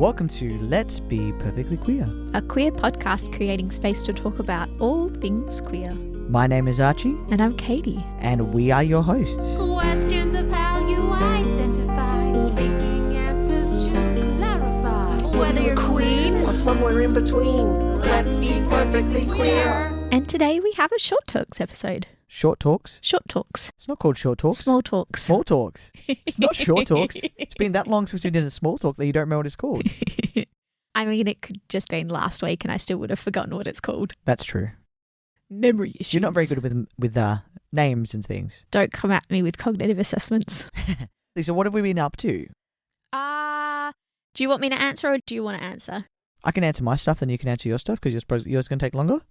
Welcome to Let's Be Perfectly Queer, a queer podcast creating space to talk about all things queer. My name is Archie. And I'm Katie. And we are your hosts. Questions of how you identify, seeking answers to clarify. Whether you're queen or somewhere in between, let's be perfectly queer. And today we have a Short Talks episode. Short Talks? Short Talks. It's not called Short Talks. Small Talks. Small Talks. It's not Short Talks. It's been that long since we did a Small Talk that you don't remember what it's called. I mean, it could just been last week and I still would have forgotten what it's called. That's true. Memory issues. You're not very good with names and things. Don't come at me with cognitive assessments. So what have we been up to? Do you want me to answer or do you want to answer? I can answer my stuff, then you can answer your stuff because yours going to take longer.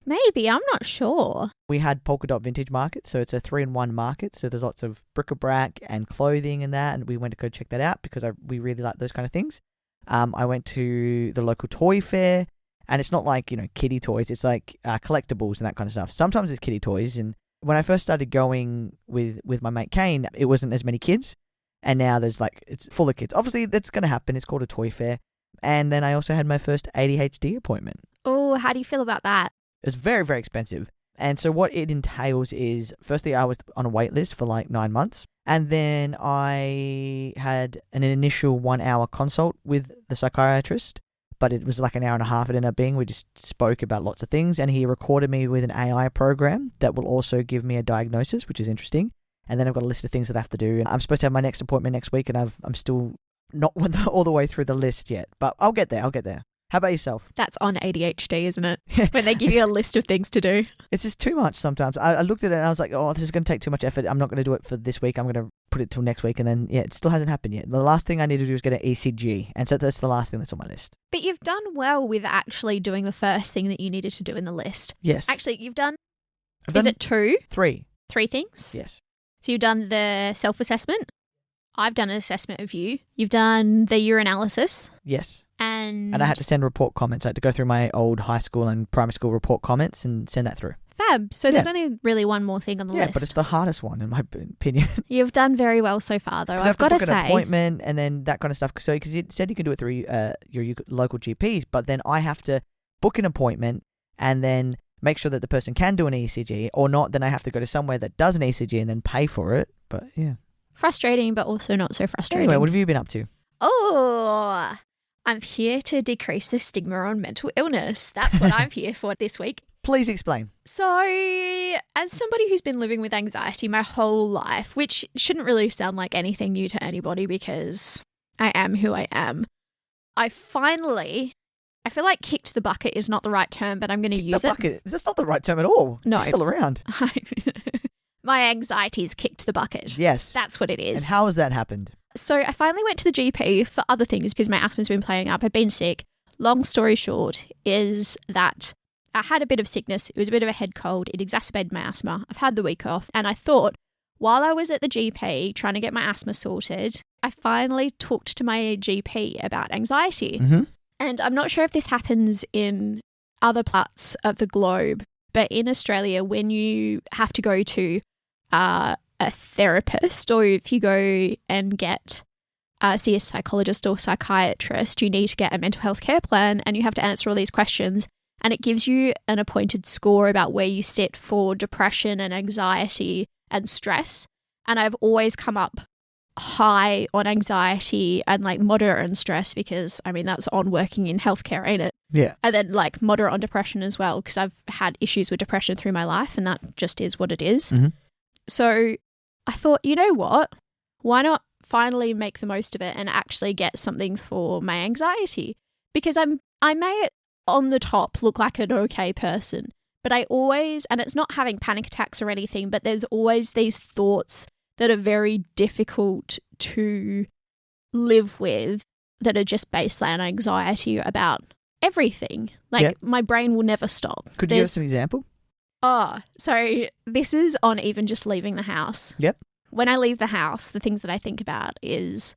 Maybe, I'm not sure. We had Polka Dot Vintage Market, so it's a 3-in-1 market. So there's lots of bric-a-brac and clothing and that, and we went to go check that out because we really like those kind of things. I went to the local toy fair, and it's not like, kiddie toys. It's like collectibles and that kind of stuff. Sometimes it's kiddie toys, and when I first started going with my mate Kane, it wasn't as many kids, and now it's full of kids. Obviously, that's going to happen. It's called a toy fair. And then I also had my first ADHD appointment. Oh, how do you feel about that? It's very, very expensive. And so what it entails is, firstly, I was on a wait list for like 9 months. And then I had an initial 1-hour consult with the psychiatrist, but it was like an hour and a half it ended up being. We just spoke about lots of things, and he recorded me with an AI program that will also give me a diagnosis, which is interesting. And then I've got a list of things that I have to do. And I'm supposed to have my next appointment next week, and I'm still not all the way through the list yet. But I'll get there. How about yourself? That's on ADHD, isn't it? When they give you a list of things to do. It's just too much sometimes. I looked at it and I was like, oh, this is going to take too much effort. I'm not going to do it for this week. I'm going to put it till next week. And then, it still hasn't happened yet. The last thing I need to do is get an ECG. And so that's the last thing that's on my list. But you've done well with actually doing the first thing that you needed to do in the list. Yes. Actually, you've done, I've done it 2? 3. 3 things? Yes. So you've done the self-assessment. I've done an assessment of you. You've done the urinalysis. Yes. And I had to send report comments. I had to go through my old high school and primary school report comments and send that through. Fab. So there's only really one more thing on the list. Yeah, but it's the hardest one in my opinion. You've done very well so far, though. I've got to say, an appointment and then that kind of stuff. So because you said you can do it through your local GPs, but then I have to book an appointment and then make sure that the person can do an ECG, or not. Then I have to go to somewhere that does an ECG and then pay for it. But yeah. Frustrating, but also not so frustrating. Anyway, what have you been up to? Oh, I'm here to decrease the stigma on mental illness. That's what I'm here for this week. Please explain. So, as somebody who's been living with anxiety my whole life, which shouldn't really sound like anything new to anybody because I am who I am, I feel like kicked the bucket is not the right term, but I'm going to use it. Bucket? That's not the right term at all. No. It's still around. My anxiety's kicked the bucket. Yes. That's what it is. And how has that happened? So I finally went to the GP for other things because my asthma's been playing up. I've been sick. Long story short is that I had a bit of sickness. It was a bit of a head cold. It exacerbated my asthma. I've had the week off. And I thought, while I was at the GP trying to get my asthma sorted, I finally talked to my GP about anxiety. Mm-hmm. And I'm not sure if this happens in other parts of the globe, but in Australia, when you have to go to a therapist, or if you go and see a psychologist or psychiatrist, you need to get a mental health care plan and you have to answer all these questions, and it gives you an appointed score about where you sit for depression and anxiety and stress. And I've always come up high on anxiety and like moderate on stress because, I mean, that's on working in healthcare, ain't it? Yeah. And then like moderate on depression as well because I've had issues with depression through my life and that just is what it is. Mm-hmm. So I thought, you know what? Why not finally make the most of it and actually get something for my anxiety? Because I may on the top look like an okay person, but I always, and it's not having panic attacks or anything, but there's always these thoughts that are very difficult to live with that are just baseline anxiety about everything. Like my brain will never stop. Could you give us an example? Oh, so this is on even just leaving the house. Yep. When I leave the house, the things that I think about is,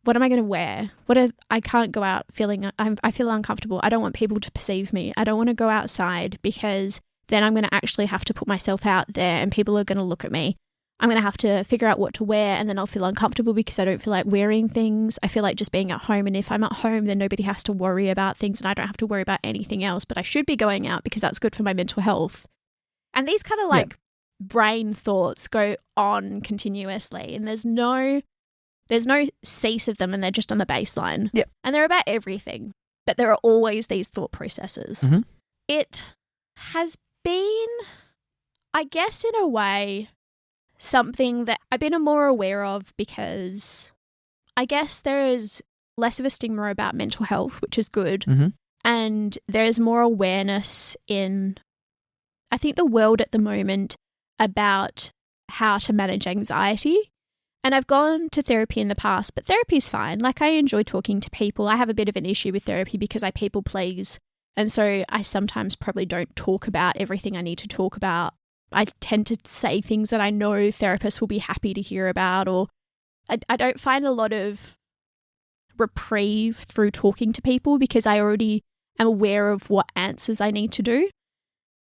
what am I going to wear? I can't go out I feel uncomfortable. I don't want people to perceive me. I don't want to go outside because then I'm going to actually have to put myself out there and people are going to look at me. I'm going to have to figure out what to wear, and then I'll feel uncomfortable because I don't feel like wearing things. I feel like just being at home, and if I'm at home, then nobody has to worry about things and I don't have to worry about anything else, but I should be going out because that's good for my mental health. And these kind of like brain thoughts go on continuously, and there's no cease of them, and they're just on the baseline. Yep. And they're about everything, but there are always these thought processes. Mm-hmm. It has been, I guess in a way, something that I've been more aware of because I guess there is less of a stigma about mental health, which is good. Mm-hmm. And there is more awareness in, I think, the world at the moment about how to manage anxiety. And I've gone to therapy in the past, but therapy's fine. Like, I enjoy talking to people. I have a bit of an issue with therapy because I people please. And so I sometimes probably don't talk about everything I need to talk about. I tend to say things that I know therapists will be happy to hear about, or I don't find a lot of reprieve through talking to people because I already am aware of what answers I need to do.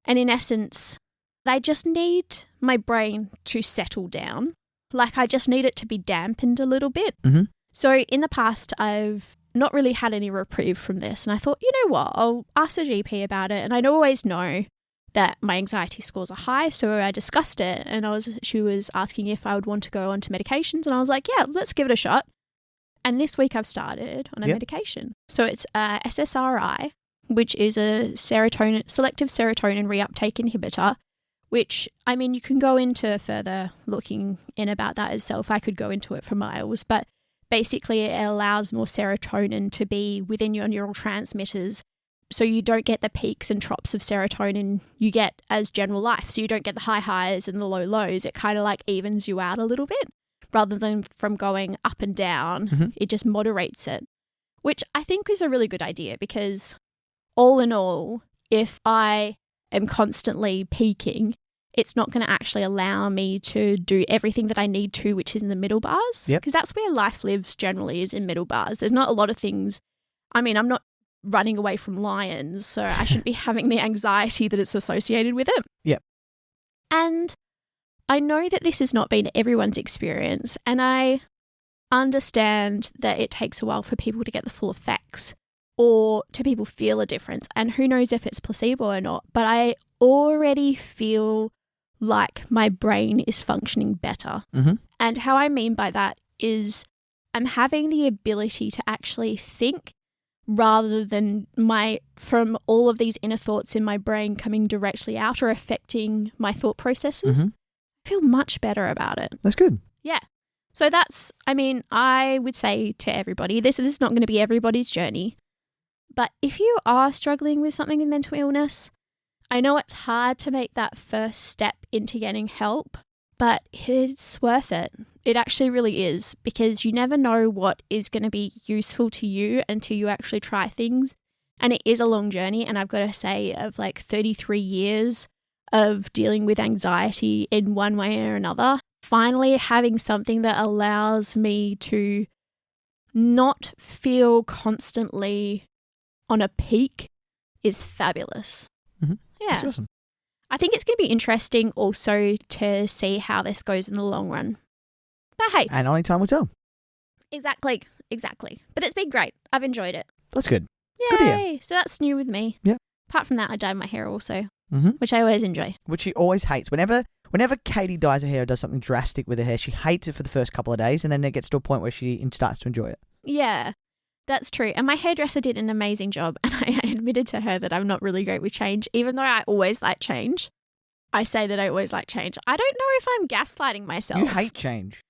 And in essence, I just need my brain to settle down. Like, I just need it to be dampened a little bit. Mm-hmm. So in the past, I've not really had any reprieve from this. And I thought, you know what, I'll ask the GP about it. And I always know that my anxiety scores are high. So I discussed it, and she was asking if I would want to go onto medications. And I was like, yeah, let's give it a shot. And this week I've started on a medication. So it's SSRI, which is a selective serotonin reuptake inhibitor, which, I mean, you can go into further looking in about that itself. I could go into it for miles, but basically it allows more serotonin to be within your neurotransmitters, so you don't get the peaks and troughs of serotonin you get as general life. So you don't get the high highs and the low lows. It kind of like evens you out a little bit rather than from going up and down. Mm-hmm. It just moderates it, which I think is a really good idea because all in all, if I am constantly peaking, it's not going to actually allow me to do everything that I need to, which is in the middle bars. Because that's where life lives generally, is in middle bars. There's not a lot of things. I mean, I'm not running away from lions, so I shouldn't be having the anxiety that is associated with it. Yep. And I know that this has not been everyone's experience, and I understand that it takes a while for people to get the full effects or to people feel a difference. And who knows if it's placebo or not, but I already feel like my brain is functioning better. Mm-hmm. And how I mean by that is I'm having the ability to actually think rather than from all of these inner thoughts in my brain coming directly out or affecting my thought processes. Mm-hmm. I feel much better about it. That's good. Yeah. So that's, I mean, I would say to everybody, this is not going to be everybody's journey, but if you are struggling with something with mental illness, I know it's hard to make that first step into getting help, but it's worth it. It actually really is, because you never know what is going to be useful to you until you actually try things. And it is a long journey. And I've got to say, of like 33 years of dealing with anxiety in one way or another, finally having something that allows me to not feel constantly on a peak is fabulous. Mm-hmm. Yeah. That's awesome. I think it's going to be interesting also to see how this goes in the long run. But hey. And only time will tell. Exactly. But it's been great. I've enjoyed it. That's good. Yay. Good to hear. So that's new with me. Yeah. Apart from that, I dyed my hair also, Mm-hmm. which I always enjoy. Which she always hates. Whenever Katie dyes her hair or does something drastic with her hair, she hates it for the first couple of days, and then it gets to a point where she starts to enjoy it. Yeah, that's true. And my hairdresser did an amazing job, and I admitted to her that I'm not really great with change, even though I always like change. I say that I always like change. I don't know if I'm gaslighting myself. You hate change.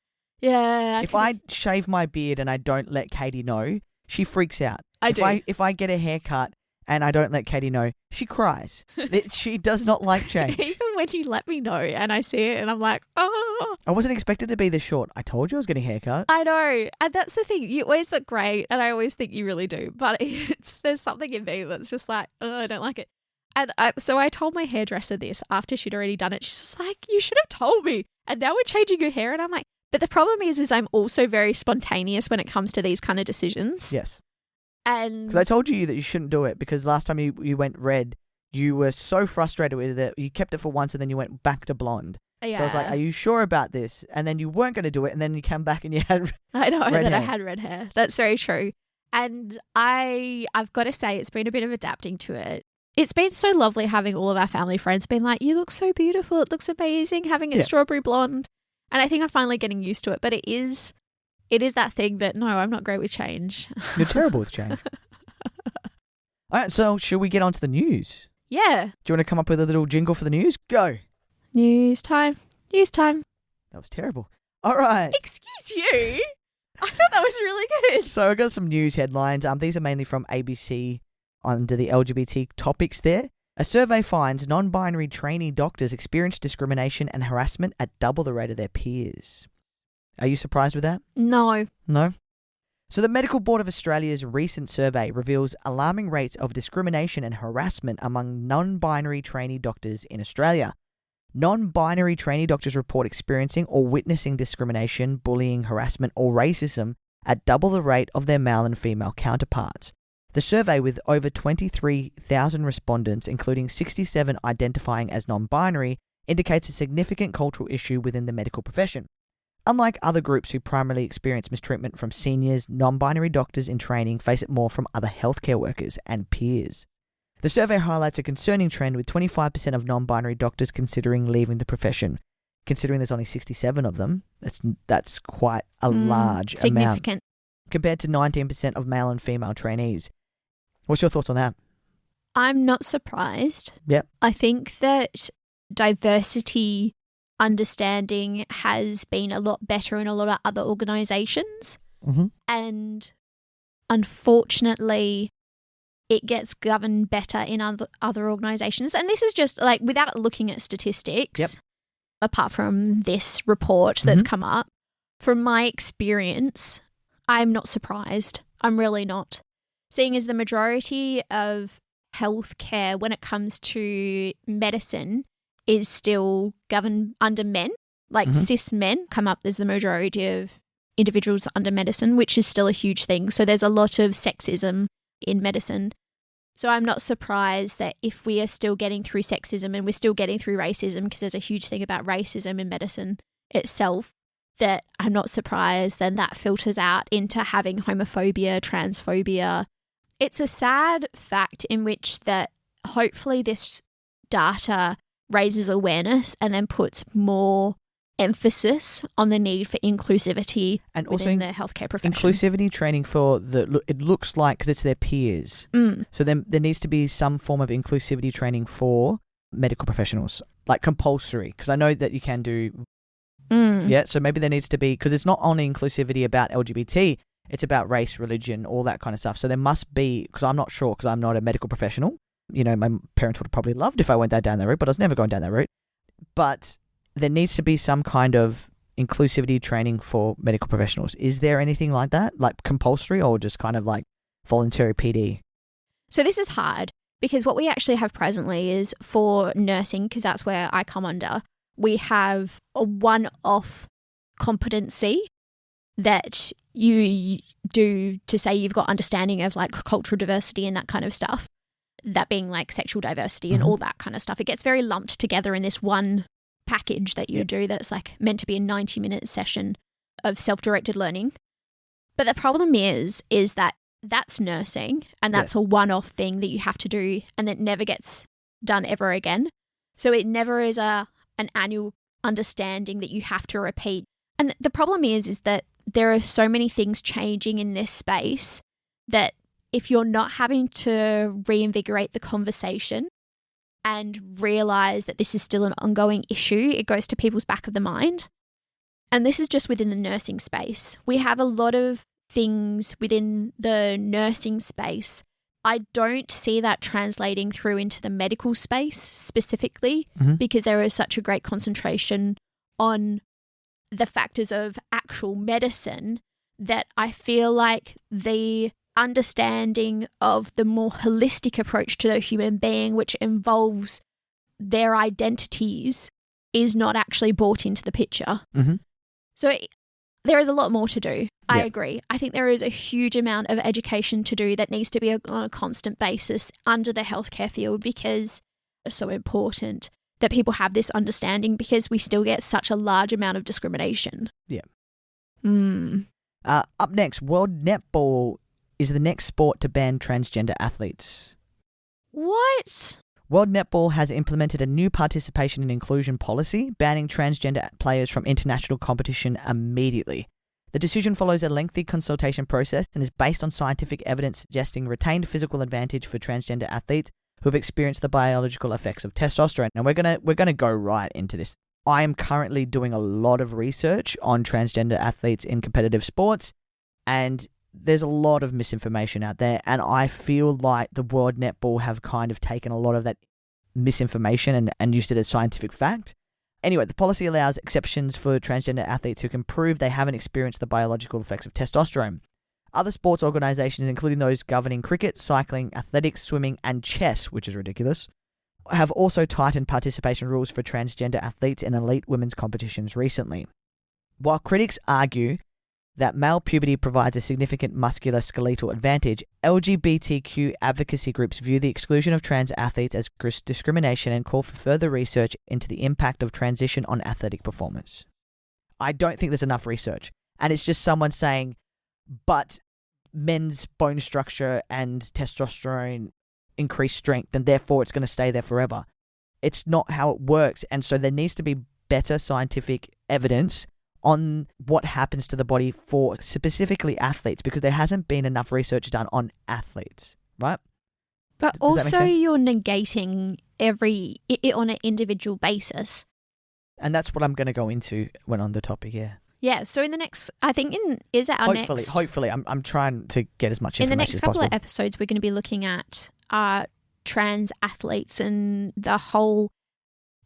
Yeah. If I shave my beard and I don't let Katie know, she freaks out. If I get a haircut and I don't let Katie know, she cries. She does not like change. Even when you let me know and I see it and I'm like, oh. I wasn't expected to be this short. I told you I was getting a haircut. I know. And that's the thing. You always look great, and I always think you really do. But there's something in me that's just like, oh, I don't like it. And so I told my hairdresser this after she'd already done it. She's just like, you should have told me. And now we're changing your hair. And I'm like, but the problem is I'm also very spontaneous when it comes to these kind of decisions. Yes. And because I told you that you shouldn't do it, because last time you went red, you were so frustrated with it, you kept it for once and then you went back to blonde. Yeah. So I was like, are you sure about this? And then you weren't going to do it. And then you come back and you had I know red that I hair. had red hair. That's very true. And I've got to say, it's been a bit of adapting to it. It's been so lovely having all of our family friends being like, you look so beautiful. It looks amazing having it strawberry blonde. And I think I'm finally getting used to it. But it is that thing that, no, I'm not great with change. You're terrible with change. All right, so should we get on to the news? Yeah. Do you want to come up with a little jingle for the news? Go. News time. News time. That was terrible. All right. Excuse you. I thought that was really good. So I got some news headlines. These are mainly from ABC under the LGBT topics there. A survey finds non-binary trainee doctors experience discrimination and harassment at double the rate of their peers. Are you surprised with that? No. No? So the Medical Board of Australia's recent survey reveals alarming rates of discrimination and harassment among non-binary trainee doctors in Australia. Non-binary trainee doctors report experiencing or witnessing discrimination, bullying, harassment, or racism at double the rate of their male and female counterparts. The survey, with over 23,000 respondents, including 67 identifying as non-binary, indicates a significant cultural issue within the medical profession. Unlike other groups who primarily experience mistreatment from seniors, non-binary doctors in training face it more from other healthcare workers and peers. The survey highlights a concerning trend, with 25% of non-binary doctors considering leaving the profession. Considering there's only 67 of them, that's quite a large amount. Significant. Compared to 19% of male and female trainees. What's your thoughts on that? I'm not surprised. Yep. I think that diversity understanding has been a lot better in a lot of other organisations. Mm-hmm. And unfortunately, it gets governed better in other organisations. And this is just like, without looking at statistics, apart from this report that's come up, from my experience, I'm not surprised. I'm really not. Seeing as the majority of healthcare when it comes to medicine is still governed under men, like cis men come up as the majority of individuals under medicine, which is still a huge thing. So there's a lot of sexism in medicine. So I'm not surprised that if we are still getting through sexism and we're still getting through racism, because there's a huge thing about racism in medicine itself, that I'm not surprised then that filters out into having homophobia, transphobia. It's a sad fact in which that hopefully this data raises awareness and then puts more emphasis on the need for inclusivity and within also the healthcare profession. Inclusivity training for it looks like, because it's their peers. So then there needs to be some form of inclusivity training for medical professionals, like compulsory, because I know that you can do. Yeah, so maybe there needs to be, because it's not only inclusivity about LGBT, it's about race, religion, all that kind of stuff. So there must be, because I'm not sure, because I'm not a medical professional. You know, my parents would have probably loved if I went down that route, but I was never going down that route. But there needs to be some kind of inclusivity training for medical professionals. Is there anything like that, like compulsory or just kind of like voluntary PD? So this is hard because what we actually have presently is for nursing, because that's where I come under, we have a one-off competency that you do to say you've got understanding of like cultural diversity and that kind of stuff. That being like sexual diversity and all that kind of stuff. It gets very lumped together in this one package that you do that's like meant to be a 90-minute session of self-directed learning. But the problem is that that's nursing and that's a one-off thing that you have to do and it never gets done ever again. So it never is an annual understanding that you have to repeat. And the problem is that there are so many things changing in this space that if you're not having to reinvigorate the conversation and realize that this is still an ongoing issue, it goes to people's back of the mind. And this is just within the nursing space. We have a lot of things within the nursing space. I don't see that translating through into the medical space specifically because there is such a great concentration on the factors of actual medicine that I feel like the understanding of the more holistic approach to the human being, which involves their identities, is not actually brought into the picture. So there is a lot more to do. I agree. I think there is a huge amount of education to do that needs to be on a constant basis under the healthcare field because it's so important that people have this understanding because we still get such a large amount of discrimination. Yeah. Mm. Up next, World Netball is the next sport to ban transgender athletes. What? World Netball has implemented a new participation and inclusion policy, banning transgender players from international competition immediately. The decision follows a lengthy consultation process and is based on scientific evidence suggesting retained physical advantage for transgender athletes who have experienced the biological effects of testosterone. And we're gonna go right into this. I am currently doing a lot of research on transgender athletes in competitive sports, and there's a lot of misinformation out there, and I feel like the World Netball have kind of taken a lot of that misinformation and used it as scientific fact. Anyway, the policy allows exceptions for transgender athletes who can prove they haven't experienced the biological effects of testosterone. Other sports organisations, including those governing cricket, cycling, athletics, swimming, and chess, which is ridiculous, have also tightened participation rules for transgender athletes in elite women's competitions recently. While critics argue that male puberty provides a significant musculoskeletal advantage, LGBTQ advocacy groups view the exclusion of trans athletes as discrimination and call for further research into the impact of transition on athletic performance. I don't think there's enough research, and it's just someone saying, but men's bone structure and testosterone increase strength, and therefore it's going to stay there forever. It's not how it works, and so there needs to be better scientific evidence on what happens to the body for specifically athletes, because there hasn't been enough research done on athletes, right? But Does that make also sense? you're negating it on an individual basis. And that's what I'm going to go into when on the topic, yeah. Yeah, so in the next, I think is it our next? Hopefully, I'm trying to get as much In information the next as couple possible. of episodes, we're going to be looking at trans athletes and the whole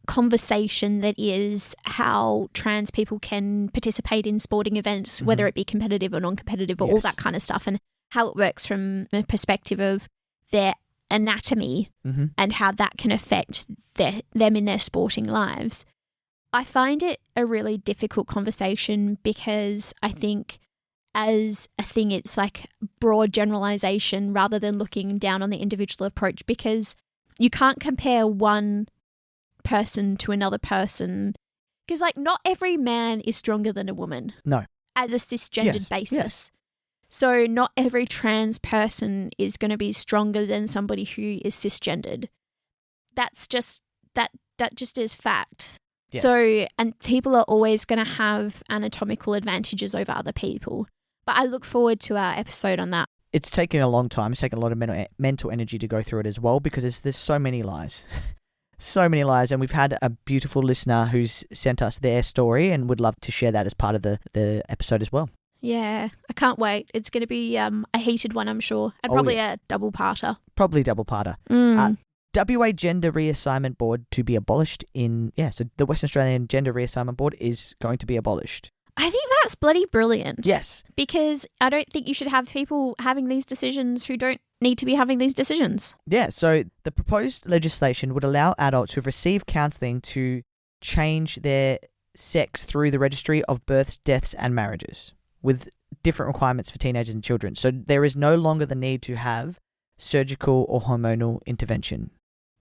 conversation that is how trans people can participate in sporting events, whether it be competitive or non-competitive or all Yes. that kind of stuff, and how it works from the perspective of their anatomy and how that can affect them in their sporting lives. I find it a really difficult conversation because I think as a thing, it's like broad generalization rather than looking down on the individual approach, because you can't compare one person to another person, because like not every man is stronger than a woman. No. As a cisgendered Yes, basis. yes. So not every trans person is going to be stronger than somebody who is cisgendered. That's just that just is fact. Yes. So, and people are always going to have anatomical advantages over other people. But I look forward to our episode on that. It's taken a long time. It's taken a lot of mental energy to go through it as well, because there's so many lies. So many lies, and we've had a beautiful listener who's sent us their story and would love to share that as part of the episode as well. Yeah, I can't wait. It's going to be a heated one, I'm sure, and probably a double-parter. Probably double-parter. WA Gender Reassignment Board to be abolished so the Western Australian Gender Reassignment Board is going to be abolished. I think that's bloody brilliant. Yes. Because I don't think you should have people having these decisions who don't need to be having these decisions. Yeah, so the proposed legislation would allow adults who've received counselling to change their sex through the registry of births, deaths and marriages, with different requirements for teenagers and children. So there is no longer the need to have surgical or hormonal intervention.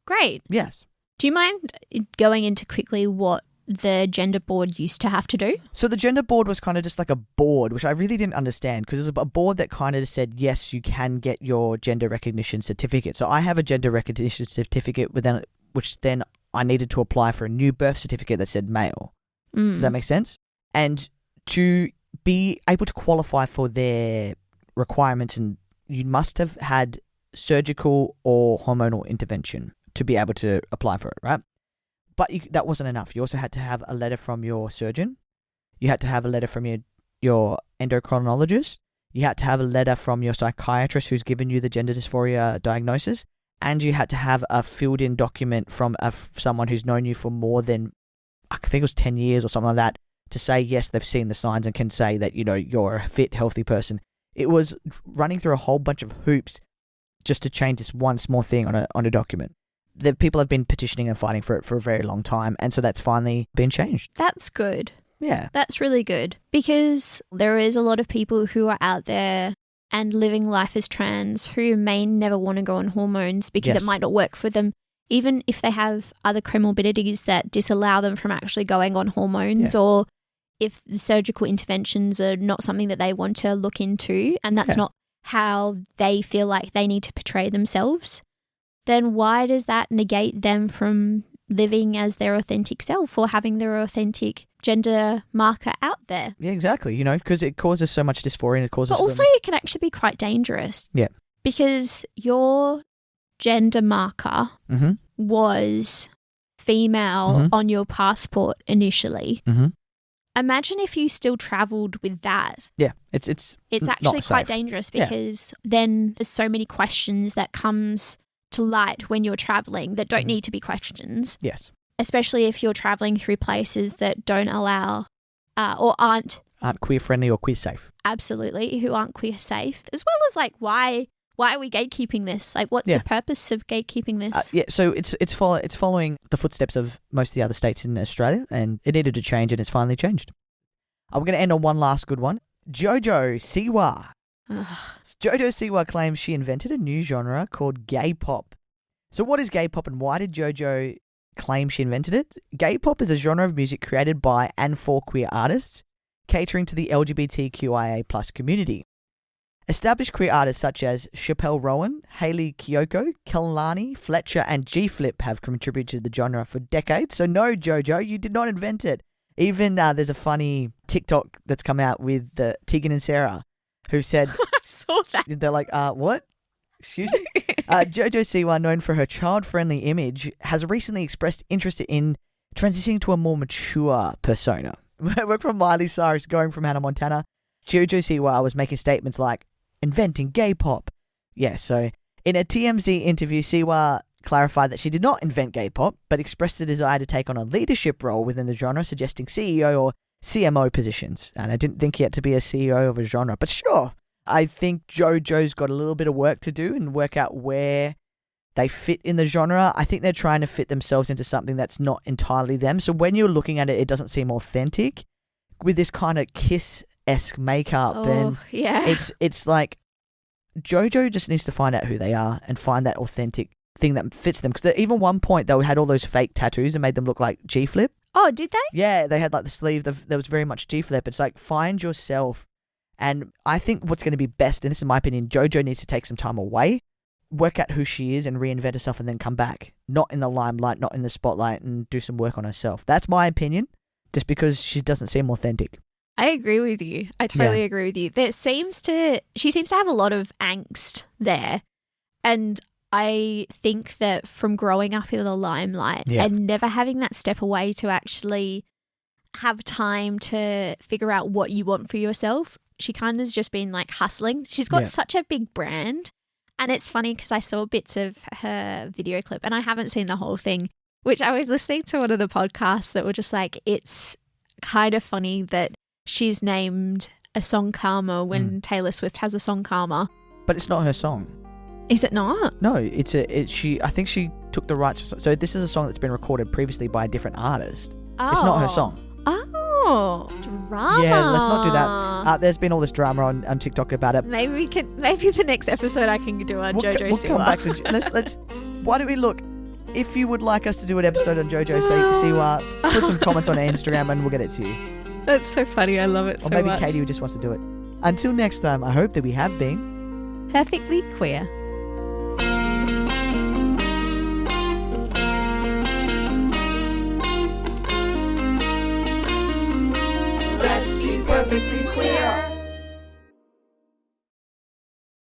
Great. Yes. Do you mind going into quickly what the gender board used to have to do? So the gender board was kind of just like a board, which I really didn't understand, because it was a board that kind of said, yes, you can get your gender recognition certificate. So I have a gender recognition certificate, which then I needed to apply for a new birth certificate that said male. Does that make sense? And to be able to qualify for their requirements, and you must have had surgical or hormonal intervention to be able to apply for it, right? But that wasn't enough. You also had to have a letter from your surgeon. You had to have a letter from your endocrinologist. You had to have a letter from your psychiatrist who's given you the gender dysphoria diagnosis. And you had to have a filled-in document from someone who's known you for more than, I think it was 10 years or something like that, to say, yes, they've seen the signs and can say that, you're a fit, healthy person. It was running through a whole bunch of hoops just to change this one small thing on a document. The people have been petitioning and fighting for it for a very long time, and so that's finally been changed. That's good. Yeah. That's really good, because there is a lot of people who are out there and living life as trans who may never want to go on hormones because Yes. it might not work for them even if they have other comorbidities that disallow them from actually going on hormones, or if surgical interventions are not something that they want to look into, and that's not how they feel like they need to portray themselves, then why does that negate them from living as their authentic self or having their authentic gender marker out there? Yeah, exactly. Because it causes so much dysphoria and it causes... But also it can actually be quite dangerous. Yeah. Because your gender marker was female on your passport initially. Imagine if you still travelled with that. Yeah, it's actually not quite safe. dangerous, because then there's so many questions that comes to light when you're travelling that don't need to be questions. Yes. Especially if you're travelling through places that don't allow or aren't queer friendly or queer safe. Absolutely, who aren't queer safe, as well as like why are we gatekeeping this? Like, what's the purpose of gatekeeping this? So it's following the footsteps of most of the other states in Australia, and it needed to change, and it's finally changed. We're going to end on one last good one. Jojo Siwa. Jojo Siwa claims she invented a new genre called gay pop. So what is gay pop, and why did Jojo claim she invented it? Gay pop is a genre of music created by and for queer artists, catering to the LGBTQIA plus community. Established queer artists such as Chappelle Rowan, Hayley Kiyoko, Kelani, Fletcher, and G-Flip have contributed to the genre for decades. So no, Jojo, you did not invent it. Even there's a funny TikTok that's come out with Tegan and Sarah, who said... I saw that. They're like, what? Excuse me? Jojo Siwa, known for her child-friendly image, has recently expressed interest in transitioning to a more mature persona. Work from Miley Cyrus, going from Hannah Montana. Jojo Siwa was making statements like, inventing gay pop. Yeah, so in a TMZ interview, Siwa clarified that she did not invent gay pop, but expressed a desire to take on a leadership role within the genre, suggesting CEO or CMO positions. And I didn't think he had to be a CEO of a genre, but sure. I think Jojo's got a little bit of work to do and work out where they fit in the genre. I think they're trying to fit themselves into something that's not entirely them. So when you're looking at it, it doesn't seem authentic. With this kind of Kiss-esque makeup, and it's like Jojo just needs to find out who they are and find that authentic thing that fits them. Because even one point they had all those fake tattoos and made them look like G-Flip. Oh, did they? Yeah, they had like the sleeve. There was very much G-Flip. It's like, find yourself. And I think what's going to be best, and this is my opinion, Jojo needs to take some time away, work out who she is and reinvent herself, and then come back. Not in the limelight, not in the spotlight, and do some work on herself. That's my opinion, just because she doesn't seem authentic. I agree with you. I totally agree with you. She seems to have a lot of angst there. And I think that from growing up in the limelight and never having that step away to actually have time to figure out what you want for yourself, she kind of has just been like hustling. She's got such a big brand. And it's funny because I saw bits of her video clip and I haven't seen the whole thing, which I was listening to one of the podcasts that were just like, it's kind of funny that she's named a song Karma when Taylor Swift has a song Karma. But it's not her song. Is it not? No, I think she took the rights. So this is a song that's been recorded previously by a different artist. Oh. It's not her song. Oh, drama. Yeah, let's not do that. There's been all this drama on TikTok about it. Maybe the next episode I can do on Jojo Siwa. Come back to let's. Why don't we look? If you would like us to do an episode on Jojo Siwa, put some comments on our Instagram and we'll get it to you. That's so funny. I love it so much. Or maybe Katie who just wants to do it. Until next time, I hope that we have been perfectly queer.